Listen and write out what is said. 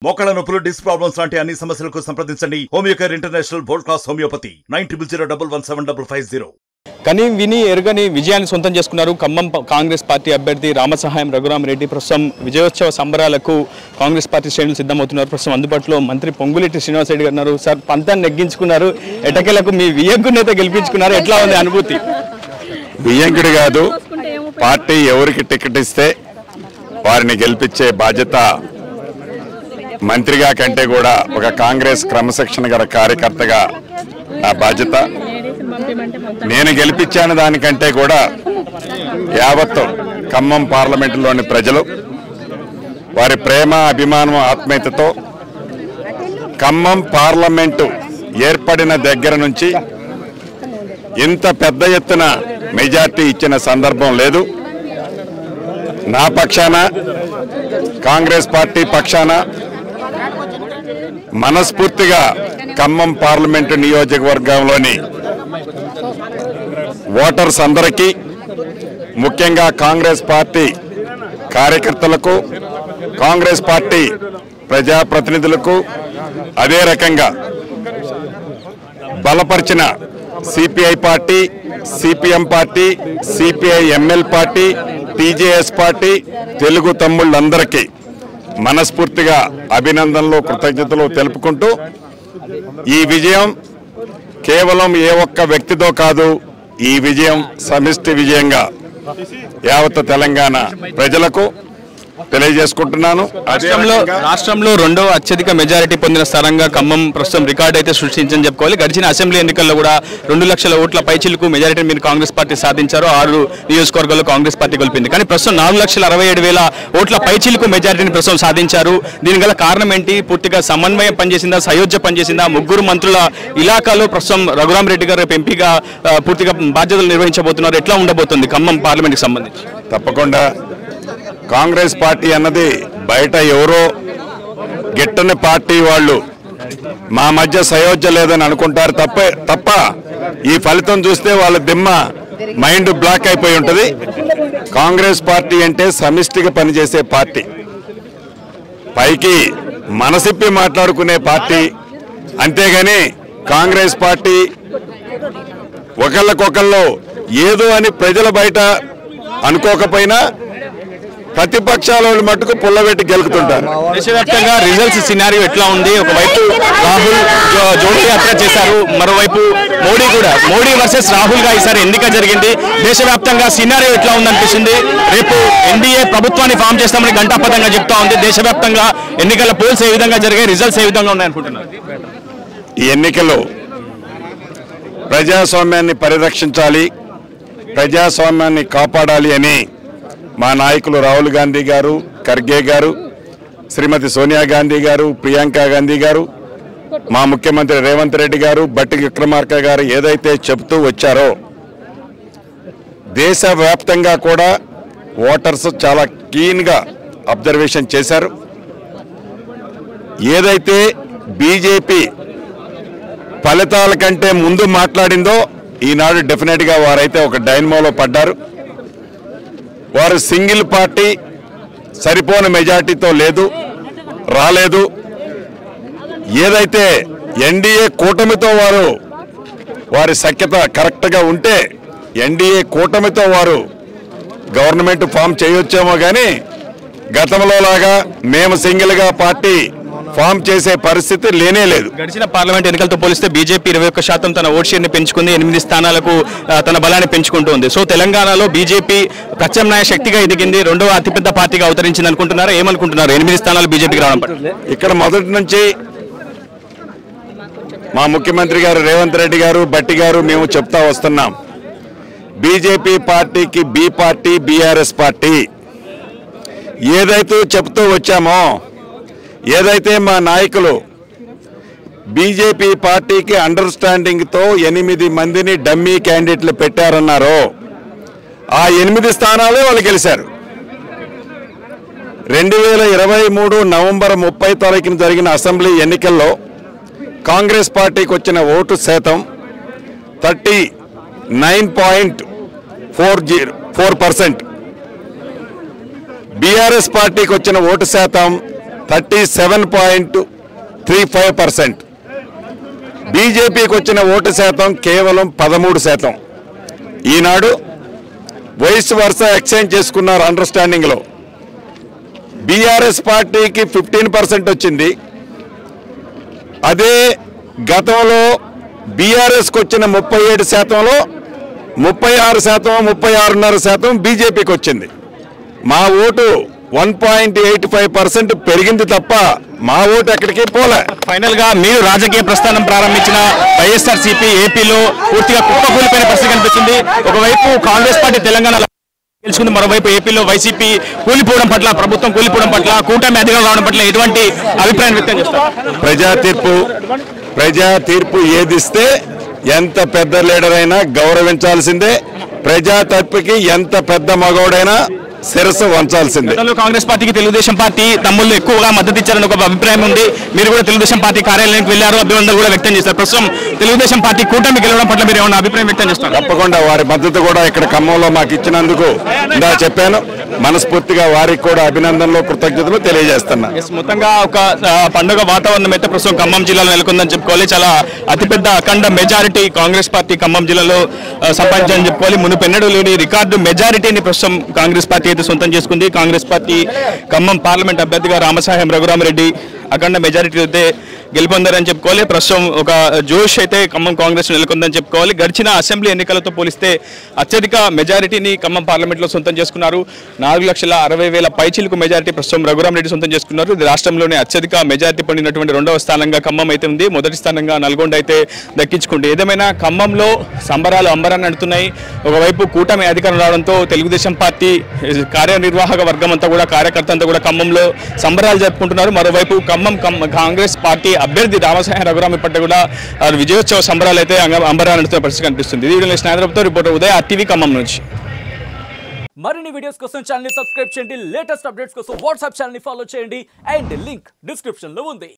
మోకాళ్ళ నొప్పులు, disc problems లాంటి అన్ని సమస్యలకు సంప్రదించండి Homeocare international world class homeopathy 9001175550. కని విని ఎరుగని విజయాన్ని సొంతం చేసుకున్నారు ఖమ్మం కాంగ్రెస్ పార్టీ అభ్యర్థి రామసహాయం రఘురామరెడ్డి. ప్రస్తుతం విజయోత్సవ సంబరాలకు కాంగ్రెస్ పార్టీ శ్రేణులు సిద్ధమవుతున్నారు. ప్రస్తుతం అందుబాటులో మంత్రి పొంగులేటి శ్రీనివాసరెడ్డి గారు ఉన్నారు. సార్, పంతాన్ని నెగ్గించుకున్నారు, ఎటకేలకు మీ వియ్యంకుడినైతే గెలిపించుకున్నారు. ఎట్లా ఉంది అనుభూతి? వియ్యంకుడి కాదు, పార్టీ ఎవరికి టికెట్ ఇస్తే వారిని గెలిపించే బాధ్యత మంత్రిగా కంటే కూడా ఒక కాంగ్రెస్ క్రమశిక్షణ గల కార్యకర్తగా నా బాధ్యత. నేను గెలిపించాను దానికంటే కూడా యావత్తు ఖమ్మం పార్లమెంటులోని ప్రజలు వారి ప్రేమ, అభిమానం, ఆత్మీయతతో ఖమ్మం పార్లమెంటు ఏర్పడిన దగ్గర నుంచి ఇంత పెద్ద ఎత్తున మెజార్టీ ఇచ్చిన సందర్భం లేదు. నా పక్షాన, కాంగ్రెస్ పార్టీ పక్షాన మనస్ఫూర్తిగా ఖమ్మం పార్లమెంటు నియోజకవర్గంలోని ఓటర్స్ అందరికీ, ముఖ్యంగా కాంగ్రెస్ పార్టీ కార్యకర్తలకు, కాంగ్రెస్ పార్టీ ప్రజాప్రతినిధులకు, అదే రకంగా బలపరిచిన CPI party, CPM party, CPI ML party, TJS party, Telugu తమ్ముళ్ళందరికీ మనస్ఫూర్తిగా అభినందనలు, కృతజ్ఞతలు తెలుపుకుంటూ ఈ విజయం కేవలం ఏ ఒక్క వ్యక్తితో కాదు, ఈ విజయం సమిష్టి విజయంగా యావత్ తెలంగాణ ప్రజలకు తెలియజేసుకుంటున్నాను. రాష్ట్రంలో రెండవ అత్యధిక మెజారిటీ పొందిన స్థానంగా ఖమ్మం ప్రస్తుతం రికార్డు అయితే సృష్టించని చెప్పుకోవాలి. గడిచిన అసెంబ్లీ ఎన్నికల్లో కూడా 2 లక్షల ఓట్ల పైచిలకు మెజారిటీని మీరు కాంగ్రెస్ పార్టీ సాధించారు. 6 నియోజకవర్గాల్లో కాంగ్రెస్ పార్టీ గెలిపింది. కానీ ప్రస్తుతం 4,67,000 ఓట్ల పైచిలకు మెజారిటీని ప్రస్తుతం సాధించారు. దీని గల కారణం ఏంటి? పూర్తిగా సమన్వయం పనిచేసిందా, సయోధ్య పనిచేసిందా? 3 మంత్రుల ఇలాకాలో ప్రస్తుతం రఘురామరెడ్డి గారు ఎంపీగా పూర్తిగా బాధ్యతలు నిర్వహించబోతున్నారు. ఎట్లా ఉండబోతుంది ఖమ్మం పార్లమెంట్కి సంబంధించి? తప్పకుండా కాంగ్రెస్ పార్టీ అన్నది బయట ఎవరో గిట్టని పార్టీ వాళ్ళు మా మధ్య సయోధ్య లేదని అనుకుంటారు తప్ప ఈ ఫలితం చూస్తే వాళ్ళ దిమ్మ మైండ్ బ్లాక్ అయిపోయి ఉంటుంది. కాంగ్రెస్ పార్టీ అంటే సమిష్టిగా పనిచేసే పార్టీ, పైకి మనసిప్పి మాట్లాడుకునే పార్టీ. అంతేగాని కాంగ్రెస్ పార్టీ ఒకళ్ళకొకళ్ళు ఏదో అని ప్రజల బయట అనుకోకపోయినా ప్రతిపక్షాల మట్టుకు పుల్లబెట్టి గెలుపుతుంటారు. దేశవ్యాప్తంగా రిజల్ట్స్ సినారియో ఎట్లా ఉంది? ఒకవైపు రాహుల్ జోడీ యాత్ర చేశారు, మరోవైపు మోడీ వర్సెస్ రాహుల్ గా ఈసారి ఎన్నిక జరిగింది. దేశవ్యాప్తంగా సినారియో ఎట్లా ఉందనిపిస్తుంది? రేపు ఎన్డీఏ ప్రభుత్వాన్ని ఫామ్ చేస్తామని ఘంటాపథంగా చెప్తా ఉంది. దేశవ్యాప్తంగా ఎన్నికల పోల్స్ ఏ విధంగా జరిగాయి, రిజల్ట్స్ ఏ విధంగా ఉన్నాయనుకుంటున్నారు? ఈ ఎన్నికల్లో ప్రజాస్వామ్యాన్ని పరిరక్షించాలి, ప్రజాస్వామ్యాన్ని కాపాడాలి అని మా నాయకులు రాహుల్ గాంధీ గారు, ఖర్గే గారు, శ్రీమతి సోనియా గాంధీ గారు, ప్రియాంక గాంధీ గారు, మా ముఖ్యమంత్రి రేవంత్ రెడ్డి గారు, బట్టి విక్రమార్క గారు ఏదైతే చెబుతూ వచ్చారో దేశవ్యాప్తంగా కూడా ఓటర్స్ చాలా క్లీన్గా అబ్జర్వేషన్ చేశారు. ఏదైతే బీజేపీ ఫలితాల కంటే ముందు మాట్లాడిందో ఈనాడు డెఫినెట్గా వారైతే ఒక డైనమోలో పడ్డారు. వారు సింగిల్ పార్టీ సరిపోని మెజార్టీతో రాలేదు. ఏదైతే ఎన్డీఏ కూటమితో వారి సఖ్యత కరెక్ట్గా ఉంటే ఎన్డీఏ కూటమితో వారు గవర్నమెంట్ ఫామ్ చేయొచ్చేమో కానీ గతంలో లాగా మేము సింగిల్గా పార్టీ ఫామ్ చేసే పరిస్థితి లేనే లేదు. గడిచిన పార్లమెంట్ ఎన్నికలతో పోలిస్తే బీజేపీ 21% తన ఓట్ షేర్ని పెంచుకుంది, 8 స్థానాలకు తన బలాన్ని పెంచుకుంటుంది. సో తెలంగాణలో బీజేపీ ప్రత్యామ్నాయ శక్తిగా ఎదిగింది, రెండవ అతిపెద్ద పార్టీగా అవతరించింది అనుకుంటున్నారా? ఏమనుకుంటున్నారు 8 స్థానాలు బీజేపీకి రావడం పట్ల? ఇక్కడ మొదటి నుంచి మా ముఖ్యమంత్రి గారు రేవంత్ రెడ్డి గారు, బట్టి గారు మేము చెప్తా వస్తున్నాం, బీజేపీ పార్టీకి బి పార్టీ, బీఆర్ఎస్ పార్టీ ఏదైతే చెప్తూ వచ్చామో, ఏదైతే మా నాయకులు బీజేపీ పార్టీకి అండర్స్టాండింగ్తో 8 మందిని డమ్మీ క్యాండిడేట్లు పెట్టారన్నారో ఆ 8 స్థానాలే వాళ్ళు గెలిచారు. 2023 నవంబర్ 30 తారీఖున జరిగిన అసెంబ్లీ ఎన్నికల్లో కాంగ్రెస్ పార్టీకి వచ్చిన ఓటు శాతం 39.4%, బీఆర్ఎస్ పార్టీకి వచ్చిన ఓటు శాతం 37.35%. బీజేపీకి వచ్చిన ఓటు శాతం కేవలం 13%. ఈనాడు వయసు వరుస ఎక్స్చేంజ్ చేసుకున్నారు అండర్స్టాండింగ్లో. బీఆర్ఎస్ పార్టీకి 15% వచ్చింది. అదే గతంలో బీఆర్ఎస్కి వచ్చిన 37%లో 36%, 36.5% బీజేపీకి వచ్చింది. మా ఓటు 1.85% పెరిగింది తప్ప మా ఓటు ఎక్కడికి పోలే. ఫైనల్ గా మీరు రాజకీయ ప్రస్థానం ప్రారంభించిన వైఎస్ఆర్సీపీ ఏపీలో పూర్తిగా కుప్పకూలిపోయిన పరిస్థితి కనిపిస్తుంది. ఒకవైపు కాంగ్రెస్ పార్టీ తెలంగాణ గెలుచుకుంది, మరోవైపు ఏపీలో వైసీపీ కూలిపోవడం పట్ల, ప్రభుత్వం కూలిపోవడం పట్ల, కూటమి అధికారం రావడం పట్ల ఎటువంటి అభిప్రాయం వ్యక్తం చేస్తారు? ప్రజా తీర్పు ఏదిస్తే ఎంత పెద్ద లీడర్ అయినా గౌరవించాల్సిందే. ప్రజా తీర్పుకి ఎంత పెద్ద మగోడైనా శిరస్సు వంచాల్సిందే. కాంగ్రెస్ పార్టీకి తెలుగుదేశం పార్టీ తమ్ముళ్ళు ఎక్కువగా మద్దతు ఇచ్చారని ఒక అభిప్రాయం ఉంది. మీరు కూడా తెలుగుదేశం పార్టీ కార్యాలయానికి వెళ్లారు, అభినందనలు కూడా వ్యక్తం చేశారు. ప్రస్తుతం తెలుగుదేశం పార్టీ కూటమి గెలవడం పట్ల మీరు ఏమైనా అభిప్రాయం వ్యక్తం చేస్తారు? తప్పకుండా వారి మద్దతు కూడా ఇక్కడ ఖమ్మంలో మాకు ఇచ్చినందుకు ఇందా చెప్పాను, మనస్ఫూర్తిగా వారికి కూడా అభినందనలు, కృతజ్ఞతలు తెలియజేస్తున్నా. మొత్తంగా ఒక పండుగ వాతావరణం అయితే ప్రస్తుతం ఖమ్మం జిల్లాలో నెలకొందని చెప్పుకోవాలి. చాలా అతిపెద్ద అఖండ మెజారిటీ కాంగ్రెస్ పార్టీ ఖమ్మం జిల్లాలో సంపాదించాలని చెప్పుకోవాలి. మునుపెన్నడూ లేని రికార్డు మెజారిటీని ప్రస్తుతం కాంగ్రెస్ పార్టీ అయితే సొంతం చేసుకుంది. కాంగ్రెస్ పార్టీ ఖమ్మం పార్లమెంట్ అభ్యర్థిగా రామసాయం రఘురామరెడ్డి అఖండ మెజారిటీ అయితే గెలుపొందారని చెప్పుకోవాలి. ప్రస్తుతం ఒక జోష్ అయితే ఖమ్మం కాంగ్రెస్ నెలకొందని చెప్పుకోవాలి. గడిచిన అసెంబ్లీ ఎన్నికలతో పోలిస్తే అత్యధిక మెజారిటీని ఖమ్మం పార్లమెంట్లో సొంతం చేసుకున్నారు. 4,60,000 పైచిలకు మెజారిటీ ప్రస్తుతం రఘురామరెడ్డి సొంతం చేసుకున్నారు. ఇది రాష్ట్రంలోనే అత్యధిక మెజారిటీ పొందినటువంటి రెండవ స్థానంగా ఖమ్మం అయితే ఉంది. మొదటి స్థానంగా నల్గొండ అయితే దక్కించుకుంది. ఏదేమైనా ఖమ్మంలో సంబరాలు అంబరాన్ని అంటున్నాయి. ఒకవైపు కూటమి అధికారం రావడంతో తెలుగుదేశం పార్టీ కార్యనిర్వాహక వర్గం అంతా కూడా, కార్యకర్త అంతా కూడా ఖమ్మంలో సంబరాలు జరుపుకుంటున్నారు. మరోవైపు ఖమ్మం కాంగ్రెస్ పార్టీ అభ్యర్థి రామసాయం రఘురామి పట్ల కూడా విజయోత్సవ సంబరాలు అయితే అంబరాన్ని అంటున్న పరిస్థితి కనిపిస్తుంది. ఇది స్నేహితులతో రిపోర్టర్ ఉదయ్, RTV ఖమ్మం నుంచి. మరిన్ని వీడియోస్ కోసం ఛానల్ ని సబ్స్క్రైబ్ చేయండి. లేటెస్ట్ అప్డేట్స్ కోసం వాట్సాప్ ఛానల్ ని ఫాలో చేయండి. అండ్ లింక్ డిస్క్రిప్షన్ లో ఉంది.